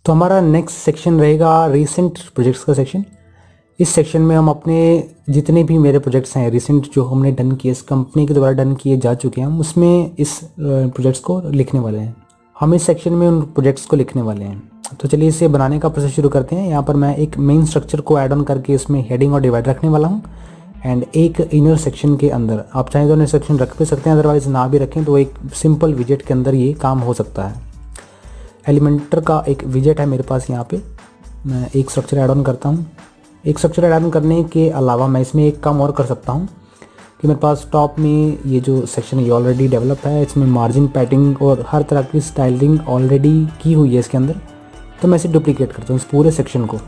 तो हमारा next section रहेगा रिसेंट प्रोजेक्ट्स का सेक्शन। इस सेक्शन में हम अपने जितने भी मेरे प्रोजेक्ट्स हैं रिसेंट जो हमने डन किए, इस कंपनी के द्वारा डन किए जा चुके हैं, हम उसमें इस प्रोजेक्ट्स को लिखने वाले हैं। हम इस सेक्शन में उन प्रोजेक्ट्स को लिखने वाले हैं। तो चलिए इसे बनाने का प्रोसेस शुरू करते हैं। यहाँ पर मैं एक मेन स्ट्रक्चर को ऐड ऑन करके इसमें हेडिंग और डिवाइड रखने वाला हूँ। एंड एक इनर सेक्शन के अंदर आप चाहें तो इनर सेक्शन रख भी सकते हैं, अदरवाइज ना भी रखें तो एक सिंपल विजेट के अंदर ये काम हो सकता है। एलिमेंटर का एक विजेट है मेरे पास। यहाँ पे मैं एक स्ट्रक्चर ऐड ऑन करता हूँ। एक स्ट्रक्चर ऐड ऑन करने के अलावा मैं इसमें एक काम और कर सकता हूँ कि मेरे पास टॉप में ये जो सेक्शन ये ऑलरेडी डेवलप है, इसमें मार्जिन पैडिंग और हर तरह की स्टाइलिंग ऑलरेडी की हुई है इसके अंदर। तो मैं इसे डुप्लीकेट करता हूँ, इस पूरे सेक्शन को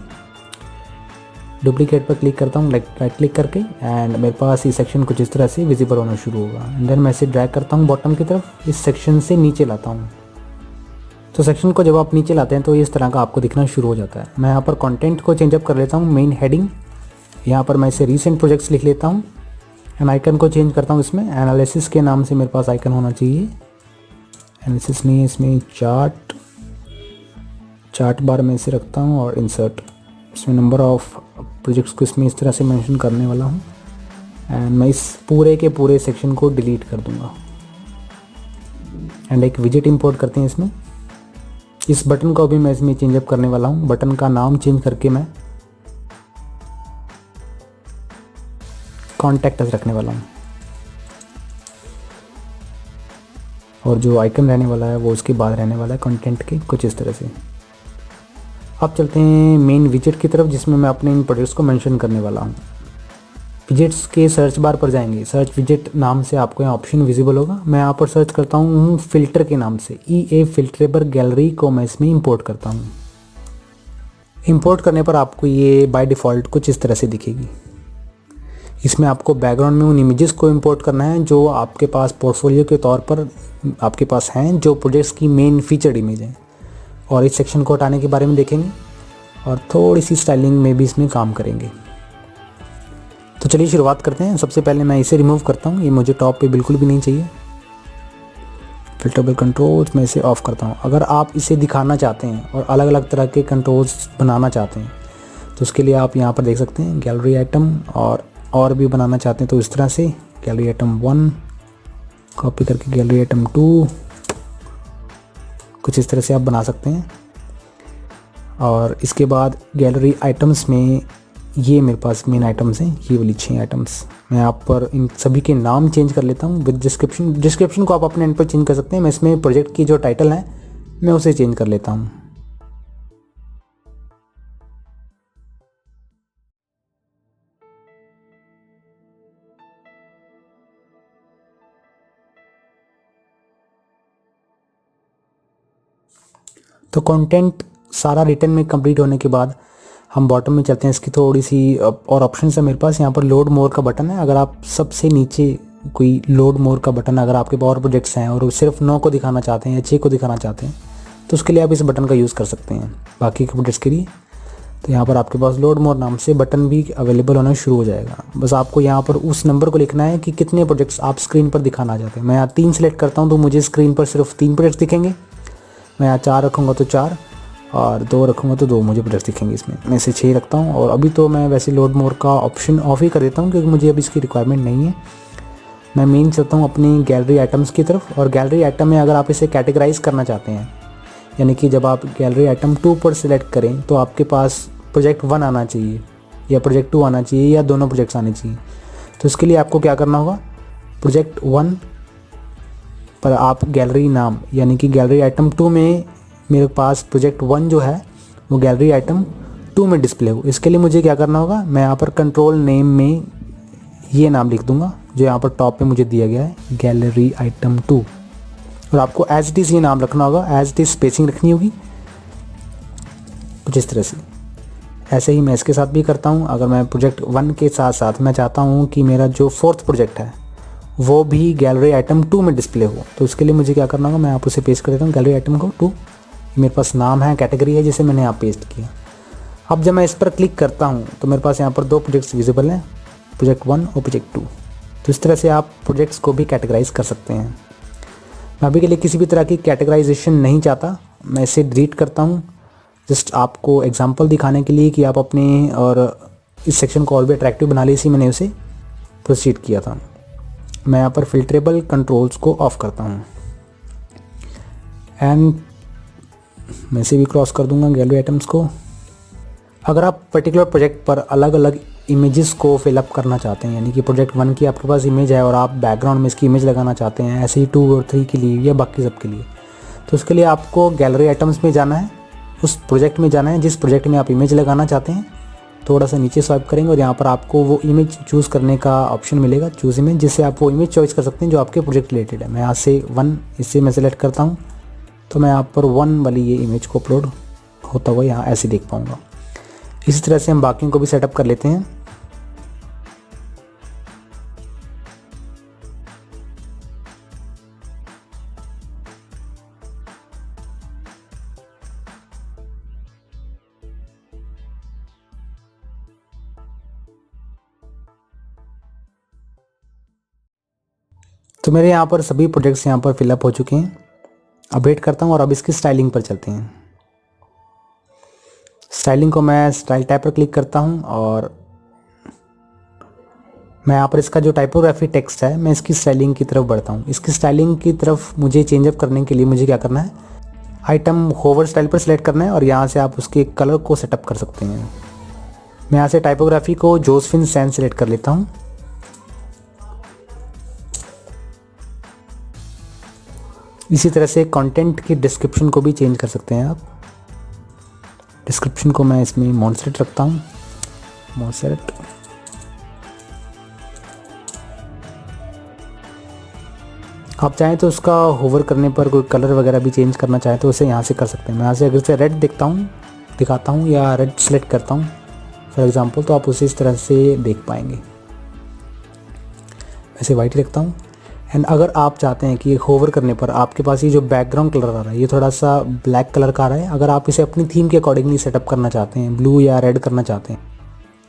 डुप्लीकेट पर क्लिक करता हूँ, राइट क्लिक करके, एंड मेरे पास ये सेक्शन कुछ इस तरह से विजिबल होना शुरू होगा। एंड देन मैं इसे ड्रैग करता हूँ बॉटम की तरफ, इस सेक्शन से नीचे लाता हूँ। तो सेक्शन को जब आप नीचे लाते हैं तो इस तरह का आपको दिखना शुरू हो जाता है। मैं यहाँ पर कंटेंट को चेंजअप कर लेता हूँ, मेन हेडिंग यहाँ पर मैं इसे रीसेंट प्रोजेक्ट्स लिख लेता हूँ। एंड आइकन को चेंज करता हूँ, इसमें एनालिसिस के नाम से मेरे पास आइकन होना चाहिए। एनालिसिस नहीं, इसमें चार्ट बार में इसे रखता हूँ और इंसर्ट, इसमें नंबर ऑफ प्रोजेक्ट्स को इसमें इस तरह से मेंशन करने वाला हूँ। एंड मैं इस पूरे के पूरे सेक्शन को डिलीट कर दूँगा। एंड एक विजेट इंपोर्ट करते हैं इसमें। इस बटन को भी मैं इसमें चेंजअप करने वाला हूँ। बटन का नाम चेंज करके मैं कॉन्टैक्ट अस रखने वाला हूँ, और जो आइकन रहने वाला है वो उसके बाद रहने वाला है कंटेंट के, कुछ इस तरह से। अब चलते हैं मेन विजेट की तरफ, जिसमें मैं अपने इन प्रोजेक्ट्स को मेंशन करने वाला हूँ। विजेट्स के सर्च बार पर जाएंगे, सर्च विजेट नाम से आपको यहाँ ऑप्शन विजिबल होगा। मैं यहाँ पर सर्च करता हूँ फिल्टर के नाम से, EA फिल्टरेबल गैलरी को मैं इसमें इंपोर्ट करता हूँ। इंपोर्ट करने पर आपको ये बाय डिफ़ॉल्ट कुछ इस तरह से दिखेगी। इसमें आपको बैकग्राउंड में उन इमेजेस को इंपोर्ट करना है जो आपके पास पोर्टफोलियो के तौर पर आपके पास हैं, जो प्रोजेक्ट्स की मेन फीचर्ड इमेज हैं। और इस सेक्शन को हटाने के बारे में देखेंगे और थोड़ी सी स्टाइलिंग में भी इसमें काम करेंगे। तो चलिए शुरुआत करते हैं। सबसे पहले मैं इसे रिमूव करता हूँ, ये मुझे टॉप पे बिल्कुल भी नहीं चाहिए। फिल्टरेबल कंट्रोल्स मैं इसे ऑफ करता हूँ। अगर आप इसे दिखाना चाहते हैं और अलग अलग तरह के कंट्रोल्स बनाना चाहते हैं तो उसके लिए आप यहाँ पर देख सकते हैं गैलरी आइटम, और भी बनाना चाहते हैं तो इस तरह से गैलरी आइटम 1 कॉपी करके गैलरी आइटम 2, कुछ इस तरह से आप बना सकते हैं। और इसके बाद गैलरी आइटम्स में ये मेरे पास मेन आइटम्स हैं, ये वाली 6 आइटम्स। मैं यहाँ पर इन सभी के नाम चेंज कर लेता हूँ विद डिस्क्रिप्शन को आप अपने एंड पर चेंज कर सकते हैं। मैं इसमें प्रोजेक्ट की जो टाइटल है मैं उसे चेंज कर लेता हूँ। तो कंटेंट सारा रिटर्न में कंप्लीट होने के बाद हम बॉटम में चलते हैं। इसकी थोड़ी सी और ऑप्शन है मेरे पास। यहाँ पर लोड मोर का बटन है। अगर आप सबसे नीचे कोई लोड मोर का बटन, अगर आपके पास और प्रोजेक्ट्स हैं और सिर्फ 9 को दिखाना चाहते हैं या 6 को दिखाना चाहते हैं तो उसके लिए आप इस बटन का यूज़ कर सकते हैं बाकी के प्रोजेक्ट्स के लिए। तो यहाँ पर आपके पास लोड मोर नाम से बटन भी अवेलेबल होना शुरू हो जाएगा। बस आपको यहाँ पर उस नंबर को लिखना है कि कितने प्रोजेक्ट्स आप स्क्रीन पर दिखाना चाहते हैं। मैं यहाँ 3 सेलेक्ट करता हूँ तो मुझे स्क्रीन पर सिर्फ 3 प्रोजेक्ट्स दिखेंगे। मैं यहाँ 4 रखूँगा तो 4, और 2 रखूँगा तो 2 मुझे प्रोजेक्ट्स दिखेंगे। इसमें मैं इसे 6 रखता हूँ। और अभी तो मैं वैसे लोड मोर का ऑप्शन ऑफ ही कर देता हूँ क्योंकि मुझे अभी इसकी रिक्वायरमेंट नहीं है। मैं मेन चलता हूँ अपनी गैलरी आइटम्स की तरफ। और गैलरी आइटम में अगर आप इसे कैटेगराइज करना चाहते हैं, यानी कि जब आप गैलरी आइटम 2 पर सिलेक्ट करें तो आपके पास प्रोजेक्ट 1 आना चाहिए या प्रोजेक्ट 2 आना चाहिए या दोनों प्रोजेक्ट्स आने चाहिए। तो इसके लिए आपको क्या करना होगा, प्रोजेक्ट 1 पर आप गैलरी नाम, यानी कि गैलरी आइटम 2 में मेरे पास प्रोजेक्ट 1 जो है वो गैलरी आइटम 2 में डिस्प्ले हो। इसके लिए मुझे क्या करना होगा, मैं यहाँ पर कंट्रोल नेम में ये नाम लिख दूंगा जो यहाँ पर टॉप पे मुझे दिया गया है, गैलरी आइटम 2। और आपको एज इट इज़ ये नाम रखना होगा, एज इट इज़ स्पेसिंग रखनी होगी कुछ इस तरह से। ऐसे ही मैं इसके साथ भी करता हूँ। अगर मैं प्रोजेक्ट 1 के साथ साथ मैं चाहता हूँ कि मेरा जो 4th प्रोजेक्ट है वो भी गैलरी आइटम 2 में डिस्प्ले हो, तो उसके लिए मुझे क्या करना होगा, मैं आप उसे पेस्ट कर देता हूँ गैलरी आइटम को 2। मेरे पास नाम है, कैटेगरी है जिसे मैंने यहाँ पेस्ट किया। अब जब मैं इस पर क्लिक करता हूँ तो मेरे पास यहाँ पर 2 प्रोजेक्ट्स विजिबल हैं, प्रोजेक्ट 1 और प्रोजेक्ट 2। तो इस तरह से आप प्रोजेक्ट्स को भी कैटेगराइज कर सकते हैं। मैं अभी के लिए किसी भी तरह की कैटेगराइजेशन नहीं चाहता, मैं इसे डिलीट करता हूँ। जस्ट आपको एग्जांपल दिखाने के लिए कि आप अपने और इस सेक्शन को और भी अट्रैक्टिव बना ली, इसी मैंने उसे प्रोसीड किया था। मैं यहाँ पर फिल्ट्रेबल कंट्रोल्स को ऑफ करता हूँ एंड मैं इसे भी क्रॉस कर दूंगा गैलरी आइटम्स को। अगर आप पर्टिकुलर प्रोजेक्ट पर अलग अलग इमेजेस को फिलअप करना चाहते हैं, यानी कि प्रोजेक्ट 1 की आपके पास इमेज है और आप बैकग्राउंड में इसकी इमेज लगाना चाहते हैं, ऐसे ही 2 और 3 के लिए या बाकी सब के लिए, तो उसके लिए आपको गैलरी आइटम्स में जाना है, उस प्रोजेक्ट में जाना है जिस प्रोजेक्ट में आप इमेज लगाना चाहते हैं। थोड़ा सा नीचे स्वाइप करेंगे और यहाँ पर आपको वो इमेज चूज़ करने का ऑप्शन मिलेगा, चूज़ इमेज, जिससे आप वो इमेज चॉइस कर सकते हैं जो आपके प्रोजेक्ट रिलेटेड है। मैं यहाँ से 1 इससे मैं सेलेक्ट करता हूँ, तो मैं यहाँ पर 1 वाली ये इमेज को अपलोड होता हुआ यहाँ ऐसे देख पाऊँगा। इसी तरह से हम बाकियों को भी सेटअप कर लेते हैं। तो मेरे यहाँ पर सभी प्रोजेक्ट्स यहाँ पर फिलअप हो चुके हैं। अपडेट करता हूँ और अब इसकी स्टाइलिंग पर चलते हैं। स्टाइलिंग को मैं स्टाइल टैब पर क्लिक करता हूँ और मैं यहाँ पर इसका जो टाइपोग्राफी टेक्स्ट है, मैं इसकी स्टाइलिंग की तरफ बढ़ता हूँ। इसकी स्टाइलिंग की तरफ मुझे चेंजअप करने के लिए मुझे क्या करना है, आइटम होवर स्टाइल पर सिलेक्ट करना है और यहाँ से आप उसके कलर को सेटअप कर सकते हैं। मैं यहाँ से टाइपोग्राफी को जोसेफिन सैन सेलेक्ट कर लेता हूँ। इसी तरह से कंटेंट की डिस्क्रिप्शन को भी चेंज कर सकते हैं आप। डिस्क्रिप्शन को मैं इसमें मॉन्सेरेट रखता हूँ, मॉन्सेरेट। आप चाहें तो उसका होवर करने पर कोई कलर वगैरह भी चेंज करना चाहें तो उसे यहाँ से कर सकते हैं। मैं यहाँ से अगर से रेड दिखाता हूँ या रेड सेलेक्ट करता हूँ फॉर एग्जांपल, तो आप उसे इस तरह से देख पाएंगे। वैसे वाइट ही रखता हूँ। एंड अगर आप चाहते हैं कि होवर करने पर आपके पास ये जो बैकग्राउंड कलर आ रहा है ये थोड़ा सा ब्लैक कलर का आ रहा है, अगर आप इसे अपनी थीम के अकॉर्डिंगली सेटअप करना चाहते हैं, ब्लू या रेड करना चाहते हैं,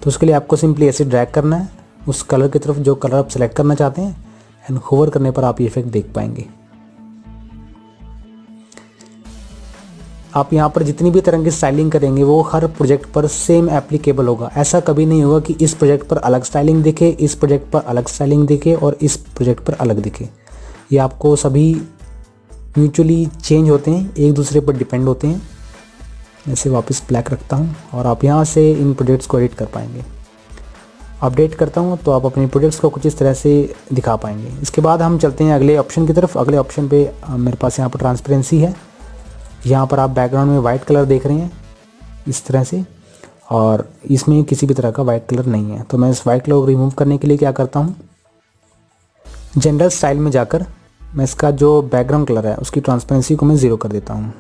तो उसके लिए आपको सिंपली ऐसे ड्रैग करना है उस कलर की तरफ जो कलर आप सेलेक्ट करना चाहते हैं एंड होवर करने पर आप ये इफेक्ट देख पाएंगे। आप यहाँ पर जितनी भी तरह की स्टाइलिंग करेंगे वो हर प्रोजेक्ट पर सेम एप्लीकेबल होगा। ऐसा कभी नहीं होगा कि इस प्रोजेक्ट पर अलग स्टाइलिंग दिखे, इस प्रोजेक्ट पर अलग स्टाइलिंग दिखे और इस प्रोजेक्ट पर अलग दिखे। ये आपको सभी म्यूचुअली चेंज होते हैं, एक दूसरे पर डिपेंड होते हैं। ऐसे वापस ब्लैक रखता हूँ और आप यहाँ से इन प्रोजेक्ट्स को एडिट कर पाएंगे। अपडेट करता हूँ तो आप अपने प्रोजेक्ट्स को कुछ इस तरह से दिखा पाएंगे। इसके बाद हम चलते हैं अगले ऑप्शन की तरफ। अगले ऑप्शन पे मेरे पास यहाँ पर ट्रांसपेरेंसी है। यहाँ पर आप बैकग्राउंड में वाइट कलर देख रहे हैं इस तरह से, और इसमें किसी भी तरह का वाइट कलर नहीं है। तो मैं इस वाइट कलर को रिमूव करने के लिए क्या करता हूँ, जनरल स्टाइल में जाकर मैं इसका जो बैकग्राउंड कलर है उसकी ट्रांसपेरेंसी को मैं 0 कर देता हूँ।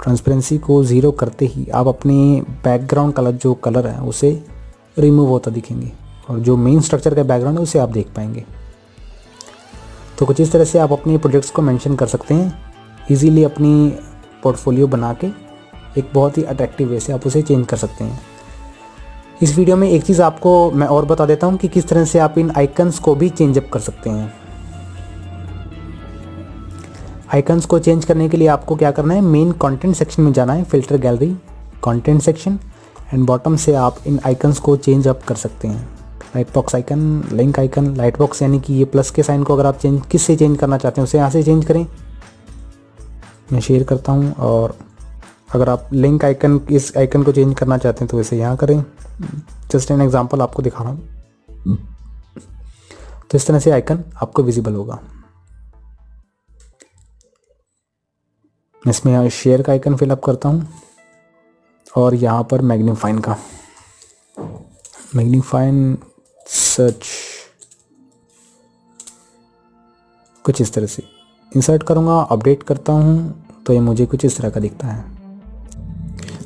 ट्रांसपेरेंसी को 0 करते ही आप अपने बैकग्राउंड कलर जो कलर है उसे रिमूव होता दिखेंगे और जो मेन स्ट्रक्चर का बैकग्राउंड है उसे आप देख पाएंगे। तो कुछ इस तरह से आप अपने प्रोजेक्ट्स को मेंशन कर सकते हैं इजीली, अपनी पोर्टफोलियो बना के एक बहुत ही अट्रैक्टिव वे से आप उसे चेंज कर सकते हैं। इस वीडियो में एक चीज़ आपको मैं और बता देता हूँ कि किस तरह से आप इन आइकन्स को भी चेंज अप कर सकते हैं। आइकन्स को चेंज करने के लिए आपको क्या करना है, मेन कंटेंट सेक्शन में जाना है, filter gallery content section, and bottom से आप इन आइकन्स को चेंज अप कर सकते हैं। Light box icon, link icon, light box यानी कि ये प्लस के साइन को अगर आप किस से चेंज करना चाहते हैं उसे यहाँ से चेंज करें। मैं शेयर करता हूँ, और अगर आप लिंक आइकन, इस आइकन को चेंज करना चाहते हैं तो इसे यहाँ करें। जस्ट एन एग्जांपल आपको दिखा रहा हूँ। तो इस तरह से आइकन आपको विजिबल होगा। मैं इसमें यहाँ शेयर का आइकन फिलअप करता हूँ और यहाँ पर मैग्नीफाइन का, मैग्नीफाइन सर्च कुछ इस तरह से इंसर्ट करूँगा। अपडेट करता हूँ तो ये मुझे कुछ इस तरह का दिखता है।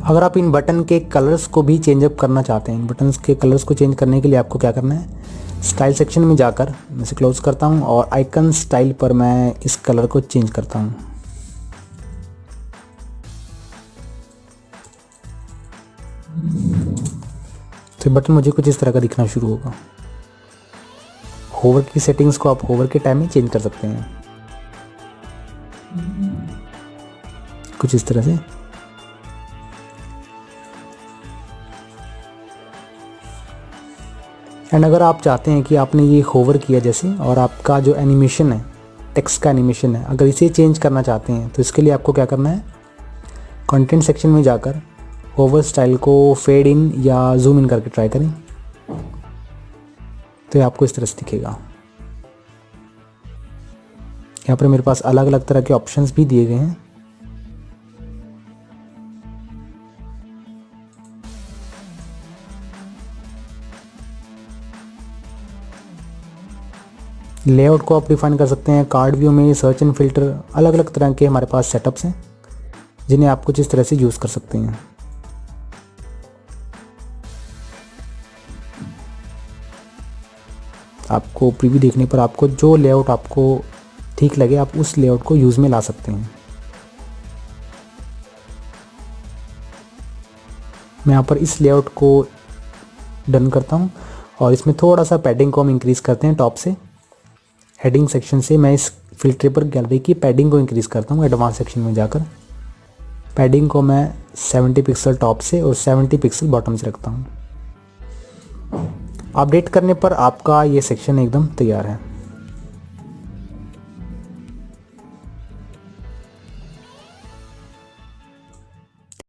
अगर आप इन बटन के कलर्स को भी चेंज अप करना चाहते हैं, इन बटन्स के कलर्स को चेंज करने के लिए आपको क्या करना है, स्टाइल सेक्शन में जाकर मैं इसे क्लोज करता हूँ और आइकन स्टाइल पर मैं इस कलर को चेंज करता हूँ। तो बटन मुझे कुछ इस तरह का दिखना शुरू होगा। होवर की सेटिंग्स को आप होवर के टाइम में चेंज कर सकते हैं कुछ इस तरह से। एंड अगर आप चाहते हैं कि आपने ये होवर किया जैसे और आपका जो एनिमेशन है, टेक्स्ट का एनिमेशन है, अगर इसे चेंज करना चाहते हैं तो इसके लिए आपको क्या करना है, कंटेंट सेक्शन में जाकर होवर स्टाइल को फेड इन या जूम इन करके ट्राई करें, तो ये आपको इस तरह से दिखेगा। यहाँ पर मेरे पास अलग अलग तरह के ऑप्शंस भी दिए गए हैं। लेआउट को आप डिफाइन कर सकते हैं। कार्ड व्यू में सर्च एंड फिल्टर, अलग अलग तरह के हमारे पास सेटअप्स हैं जिन्हें आप कुछ इस तरह से यूज़ कर सकते हैं। आपको प्रीव्यू देखने पर आपको जो लेआउट आपको ठीक लगे आप उस लेआउट को यूज़ में ला सकते हैं। मैं यहाँ पर इस लेआउट को डन करता हूँ और इसमें थोड़ा सा पैडिंग को हम इंक्रीज़ करते हैं टॉप से। हेडिंग सेक्शन से मैं इस फिल्ट्रेबल गैलरी की पैडिंग को इंक्रीज़ करता हूँ। एडवांस सेक्शन में जाकर पैडिंग को मैं 70 पिक्सल टॉप से और 70 पिक्सल बॉटम से रखता हूँ। अपडेट करने पर आपका ये सेक्शन एकदम तैयार है।